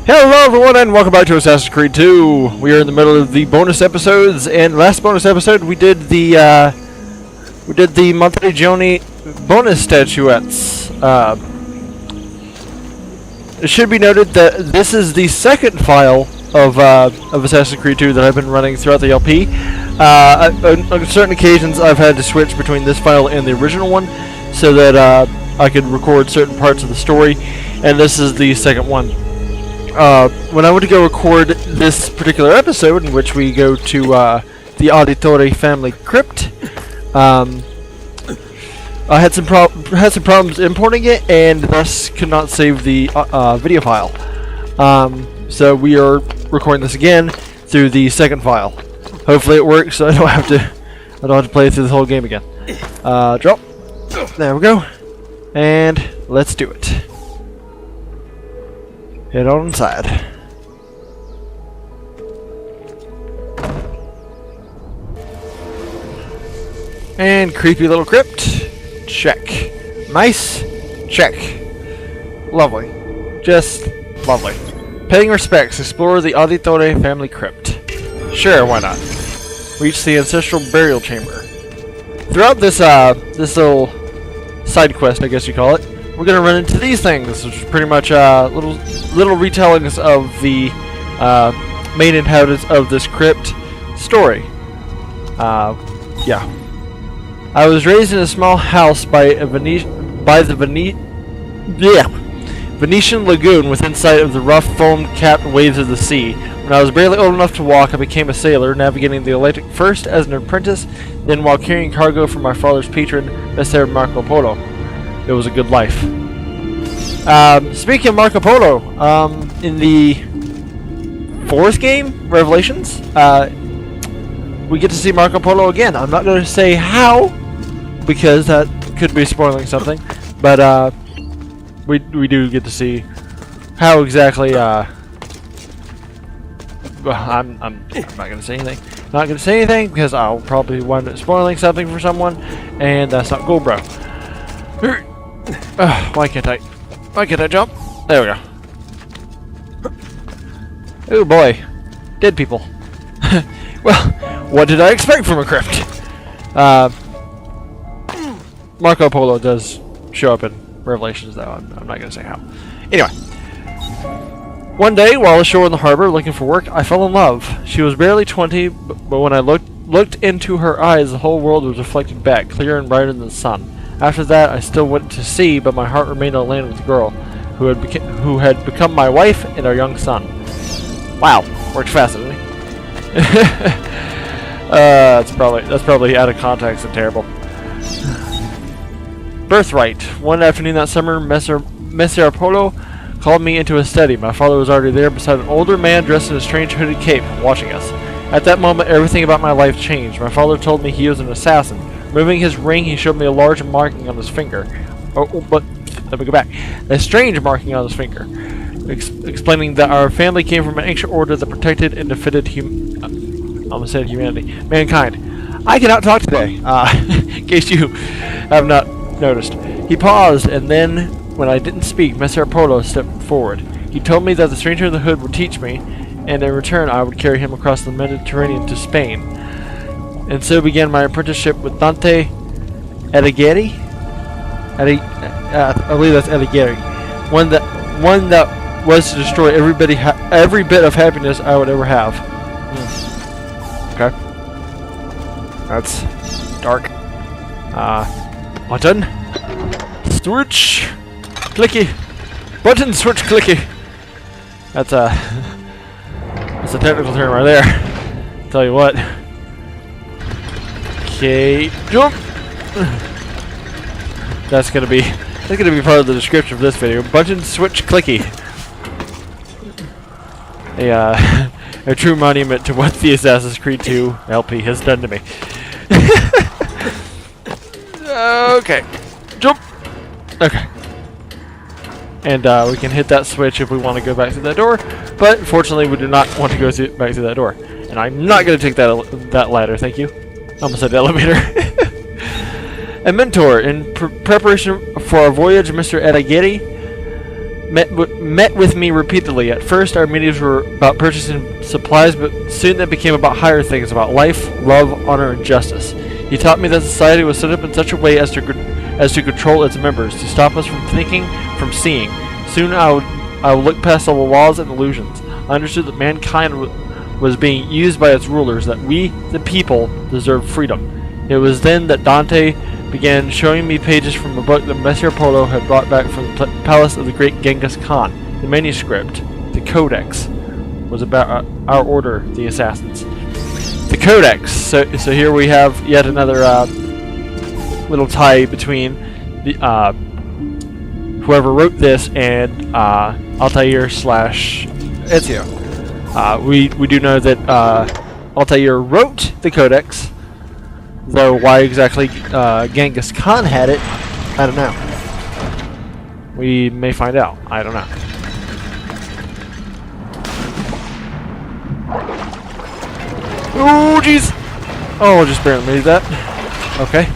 Hello everyone and welcome back to Assassin's Creed 2. We are in the middle of the bonus episodes, and last bonus episode we did the monthly Joni bonus statuettes. It should be noted that this is the second file of Assassin's Creed 2 that I've been running throughout the LP. On certain occasions I've had to switch between this file and the original one so that I could record certain parts of the story, and this is the second one. When I went to go record this particular episode, in which we go to the Auditore family crypt, I had some problems importing it, and thus could not save the video file. So we are recording this again through the second file. Hopefully it works, so I don't have to play through the whole game again. Drop. There we go, and let's do it. Head on inside. And creepy little crypt. Check. Nice. Check. Lovely. Just lovely. Paying respects. Explore the Auditore family crypt. Sure, why not? Reach the ancestral burial chamber. Throughout this this little side quest, I guess you call it, we're gonna run into these things, which is pretty much little retellings of the main inhabitants of this crypt story. Yeah. I was raised in a small house by the Venetian lagoon within sight of the rough foam-capped waves of the sea. When I was barely old enough to walk, I became a sailor, navigating the Atlantic first as an apprentice, then while carrying cargo for my father's patron, Messer Marco Polo. It was a good life. Speaking of Marco Polo, in the fourth game, Revelations, we get to see Marco Polo again. I'm not going to say how, because that could be spoiling something, but we do get to see how exactly. Well, I'm not going to say anything. Not going to say anything because I'll probably wind up spoiling something for someone, and that's not cool, bro. Why can't I jump? There we go. Oh boy. Dead people. Well, what did I expect from a crypt? Marco Polo does show up in Revelations, though. I'm not going to say how. Anyway. One day, while ashore in the harbor looking for work, I fell in love. She was barely 20, but when I looked into her eyes, the whole world was reflected back, clearer and brighter than the sun. After that, I still went to sea, but my heart remained on land with the girl, who had become my wife and our young son. Wow, worked fast, didn't he? That's probably out of context and terrible. Birthright. One afternoon that summer, Messer Polo called me into his study. My father was already there beside an older man dressed in a strange hooded cape, watching us. At that moment, everything about my life changed. My father told me he was an assassin. Removing his ring, he showed me a large marking on his finger. But let me go back. A strange marking on his finger, explaining that our family came from an ancient order that protected and defended mankind. I cannot talk today, in case you have not noticed. He paused, and then, when I didn't speak, Messer Polo stepped forward. He told me that the stranger in the hood would teach me, and in return I would carry him across the Mediterranean to Spain. And so began my apprenticeship with Dante Alighieri. I believe that's Alighieri. One that was to destroy every bit of happiness I would ever have. Okay. That's dark. Button. Switch. Clicky. Button switch clicky. That's a technical term right there. Tell you what. Okay, jump. That's gonna be part of the description of this video. Button switch clicky. A true monument to what the Assassin's Creed 2 LP has done to me. Okay, jump. Okay, and we can hit that switch if we want to go back through that door. But fortunately, we do not want to go back through that door, and I'm not gonna take that ladder. Thank you. Almost said elevator. A mentor. In preparation for our voyage, Mr. Alighieri met with me repeatedly. At first, our meetings were about purchasing supplies, but soon they became about higher things, about life, love, honor, and justice. He taught me that society was set up in such a way as to control its members, to stop us from thinking, from seeing. Soon I would look past all the laws and illusions. I understood that mankind was being used by its rulers, that we, the people, deserved freedom. It was then that Dante began showing me pages from a book that Messer Polo had brought back from the palace of the great Genghis Khan. The manuscript, the Codex, was about our order, the assassins. The Codex. So here we have yet another little tie between the whoever wrote this and Altair / Ezio. We do know that Altair wrote the Codex, though why exactly Genghis Khan had it, I don't know. We may find out. I don't know. Oh, jeez! Oh, just barely made that. Okay.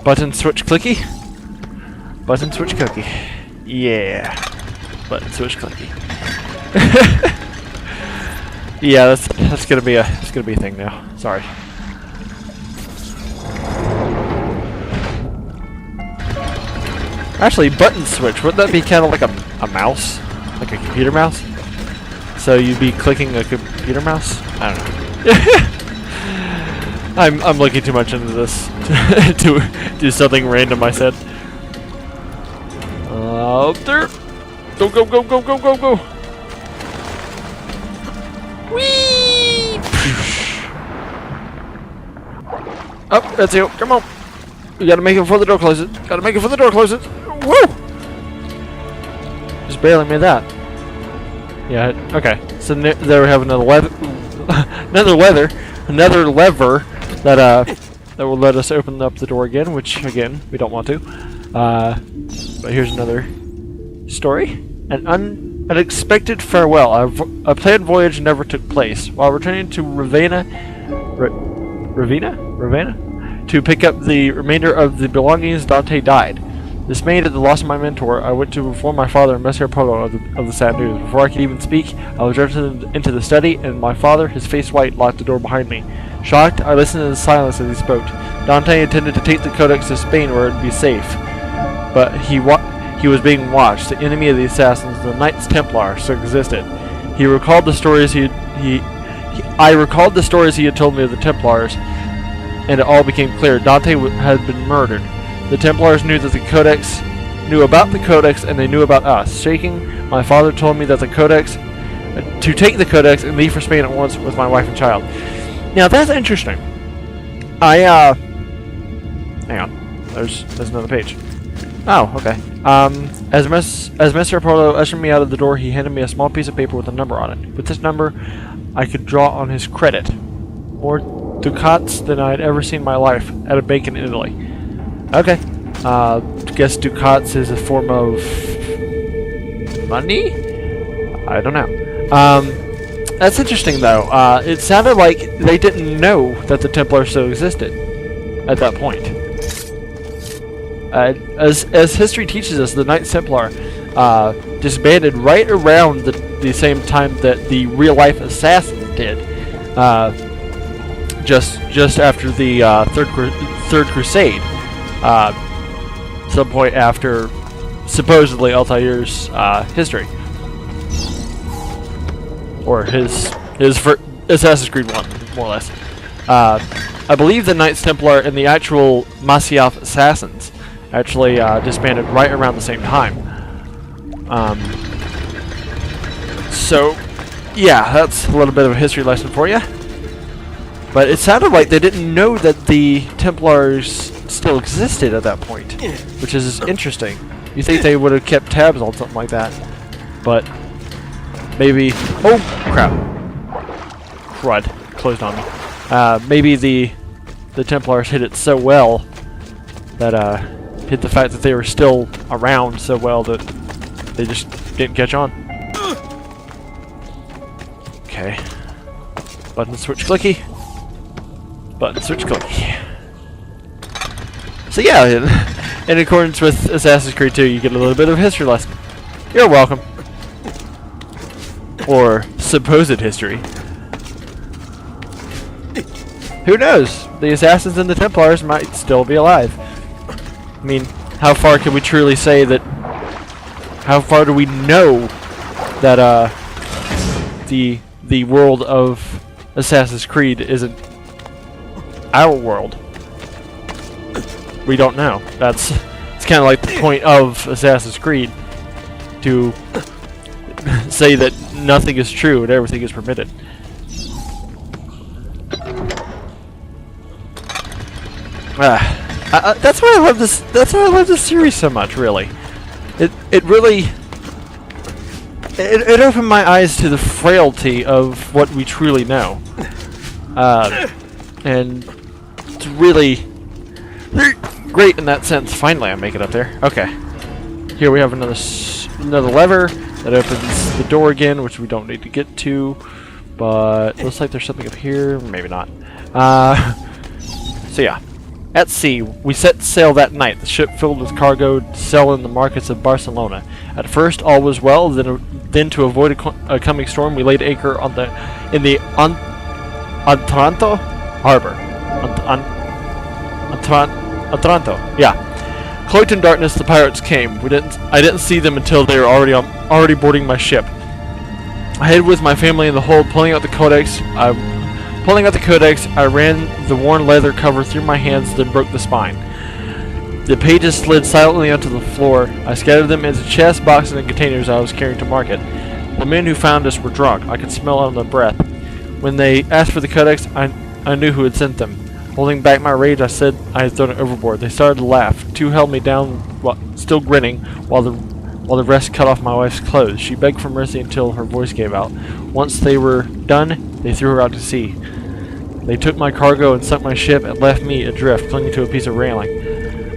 Button switch clicky. Button switch clicky. Yeah. Button switch clicky. Yeah, that's gonna be a thing now. Sorry. Actually, button switch, wouldn't that be kind of like a mouse? Like a computer mouse? So you'd be clicking a computer mouse? I don't know. I'm looking too much into this to do something random I said. Up there! Go, go, go, go, go, go, go! Whee! Up, that's you. Come on. We gotta make it before the door closes. Gotta make it before the door closes. Woo! Just barely made that. Yeah. Okay. So there we have another lever, another lever that will let us open up the door again. Which again we don't want to. But here's another story. An unexpected farewell. A planned voyage never took place. While returning to Ravenna, to pick up the remainder of the belongings, Dante died. Dismayed at the loss of my mentor, I went to inform my father and Messer Polo of the sad news. Before I could even speak, I was driven into the study, and my father, his face white, locked the door behind me. Shocked, I listened in silence as he spoke. Dante intended to take the Codex to Spain where it would be safe, but he was being watched. The enemy of the assassins, the Knights Templar, still existed. He recalled the stories I recalled the stories he had told me of the Templars, and it all became clear. Dante had been murdered. The Templars knew about the Codex, and they knew about us. Shaking, my father told me that to take the Codex and leave for Spain at once with my wife and child. Now that's interesting. Hang on. There's another page. Oh, okay. As Mr. Polo ushered me out of the door, he handed me a small piece of paper with a number on it. With this number, I could draw on his credit. More ducats than I had ever seen in my life at a bank in Italy. Okay. Guess ducats is a form of money? I don't know. That's interesting though. It sounded like they didn't know that the Templars still existed at that point. As history teaches us, the Knights Templar disbanded right around the same time that the real-life assassins did. Just after the Third Crusade. Some point after supposedly Altair's history, or his Assassin's Creed 1, more or less. I believe the Knights Templar and the actual Masyaf assassins actually disbanded right around the same time. So, yeah, that's a little bit of a history lesson for you. But it sounded like they didn't know that the Templars still existed at that point, which is interesting. You think they would have kept tabs on something like that, but maybe. Oh crap! Crud! Closed on me. Maybe the Templars hid it so well that hid the fact that they were still around so well that they just didn't catch on. Okay. Button switch clicky. Button switch clicky. So yeah, in accordance with Assassin's Creed 2, you get a little bit of a history lesson. You're welcome. Or supposed history. Who knows? The Assassins and the Templars might still be alive. I mean, how far can we truly say that... How far do we know that, the world of Assassin's Creed isn't our world? We don't know. It's kind of like the point of Assassin's Creed, to say that nothing is true and everything is permitted. That's why I love this. That's why I love this series so much. Really, it really it opened my eyes to the frailty of what we truly know, and it's really great in that sense. Finally, I make it up there. Okay, here we have another lever that opens the door again, which we don't need to get to, but looks like there's something up here. Maybe not. So yeah. At sea, we set sail that night, the ship filled with cargo to sell in the markets of Barcelona. At first, all was well. Then to avoid a coming storm, we laid anchor in the Otranto harbor. Otranto, yeah. Cloaked in darkness, the pirates came. I didn't see them until they were already boarding my ship. I hid with my family in the hold, pulling out the codex. I ran the worn leather cover through my hands, then broke the spine. The pages slid silently onto the floor. I scattered them into chests, boxes, and containers I was carrying to market. The men who found us were drunk. I could smell it on their breath. When they asked for the codex, I knew who had sent them. Holding back my rage, I said I had thrown it overboard. They started to laugh. Two held me down, still grinning, while the rest cut off my wife's clothes. She begged for mercy until her voice gave out. Once they were done, they threw her out to sea. They took my cargo and sunk my ship and left me adrift, clinging to a piece of railing.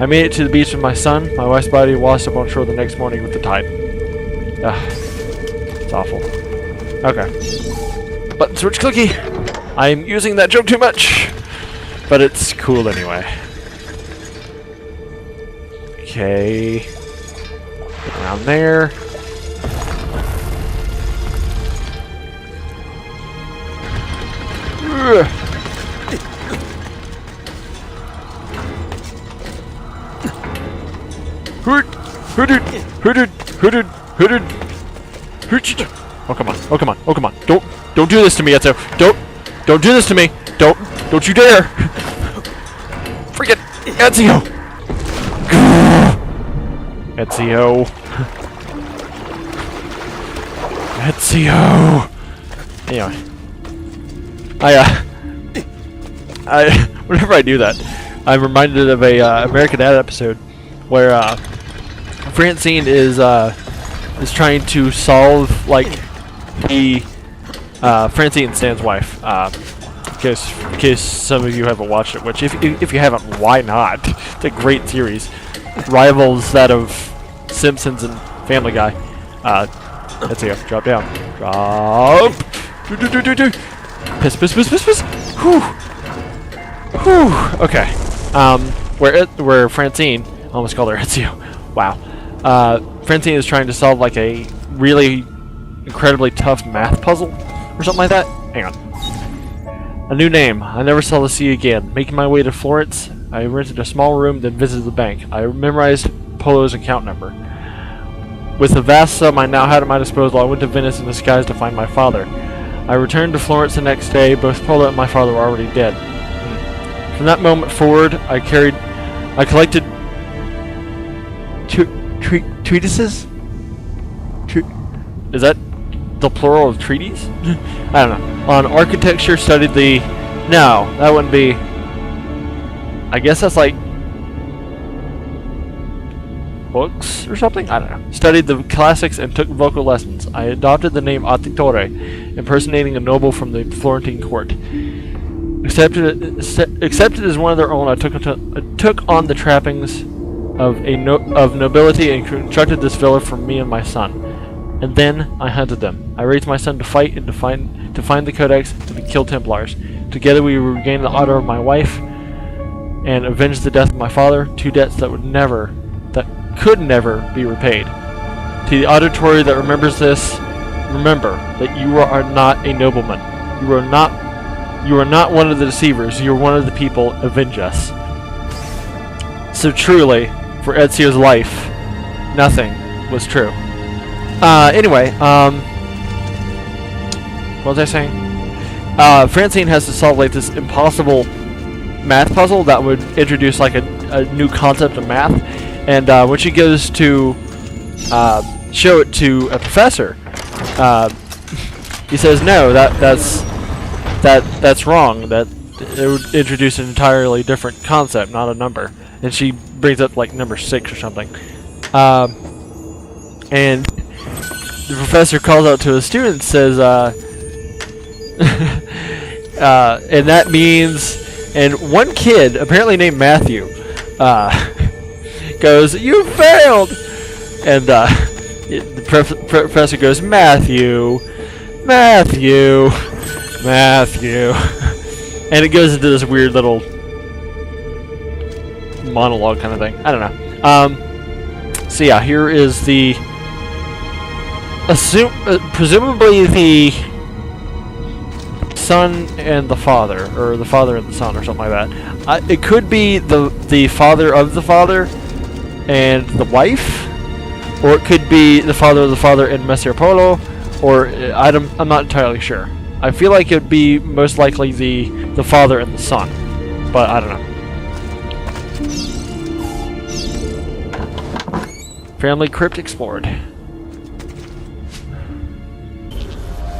I made it to the beach with my son. My wife's body washed up on shore the next morning with the tide. It's awful. Okay. Button switch clicky. I'm using that joke too much, but it's cool anyway. Okay. Get around there. Oh come on! Oh come on! Oh come on! Don't do this to me, Ezio! Don't do this to me! Don't you dare! Freaking Ezio! Ezio! Ezio! Anyway, whenever I do that, I'm reminded of a American Dad episode where Francine is trying to solve like the Francine, Stan's wife. In case some of you haven't watched it, which if you haven't, why not? It's a great series, rivals that of Simpsons and Family Guy. Let's see, drop down, drop. Piss. Whew. Okay. Where Francine, I almost called her Ezio. Wow. Francine is trying to solve like a really incredibly tough math puzzle or something like that. Hang on. A new name. I never saw the sea again. Making my way to Florence, I rented a small room, then visited the bank. I memorized Polo's account number. With the vast sum I now had at my disposal, I went to Venice in disguise to find my father. I returned to Florence the next day. Both Polo and my father were already dead. From that moment forward, I collected treatises? Is that the plural of treaties? I don't know. On architecture, studied the... No, that wouldn't be... I guess that's like... books or something? I don't know. Studied the classics and took vocal lessons. I adopted the name Auditore, impersonating a noble from the Florentine court. Accepted as one of their own, I took on the trappings of nobility and constructed this villa for me and my son. And then I hunted them. I raised my son to fight and to find the codex and to kill Templars. Together we regained the honor of my wife and avenged the death of my father. Two debts that could never be repaid. To the auditory that remembers this, remember that you are not a nobleman. You are not one of the deceivers. You are one of the people. Avenge us. So truly, for Ezio's life, nothing was true. Anyway, what was I saying? Francine has to solve like this impossible math puzzle that would introduce like a new concept of math, and when she goes to show it to a professor, he says no, that's wrong. That it would introduce an entirely different concept, not a number. And she brings up like number 6 or something. And the professor calls out to a student and says, and that means, and one kid, apparently named Matthew, goes, "You failed!" And the professor goes, Matthew, Matthew, Matthew. And it goes into this weird little monologue kind of thing. I don't know. So yeah, here is the presumably the son and the father, or the father and the son, or something like that. It could be the father of the father and the wife, or it could be the father of the father and Messer Polo, or I'm not entirely sure. I feel like it would be most likely the father and the son, but I don't know. Family Crypt explored.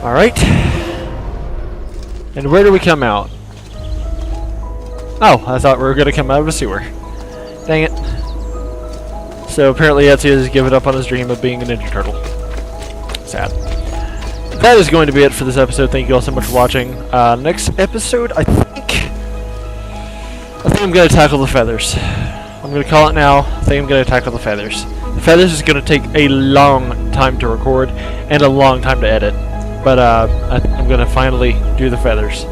Alright. And where do we come out? Oh, I thought we were going to come out of a sewer. Dang it. So apparently Ezio has given up on his dream of being a Ninja Turtle. Sad. That is going to be it for this episode. Thank you all so much for watching. Next episode, I think I'm going to tackle the feathers. I'm going to call it now. I think I'm going to tackle the feathers. The feathers is going to take a long time to record and a long time to edit. But I'm going to finally do the feathers.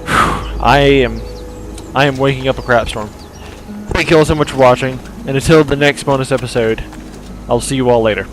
Whew. I am waking up a crap storm. Thank you all so much for watching. And until the next bonus episode, I'll see you all later.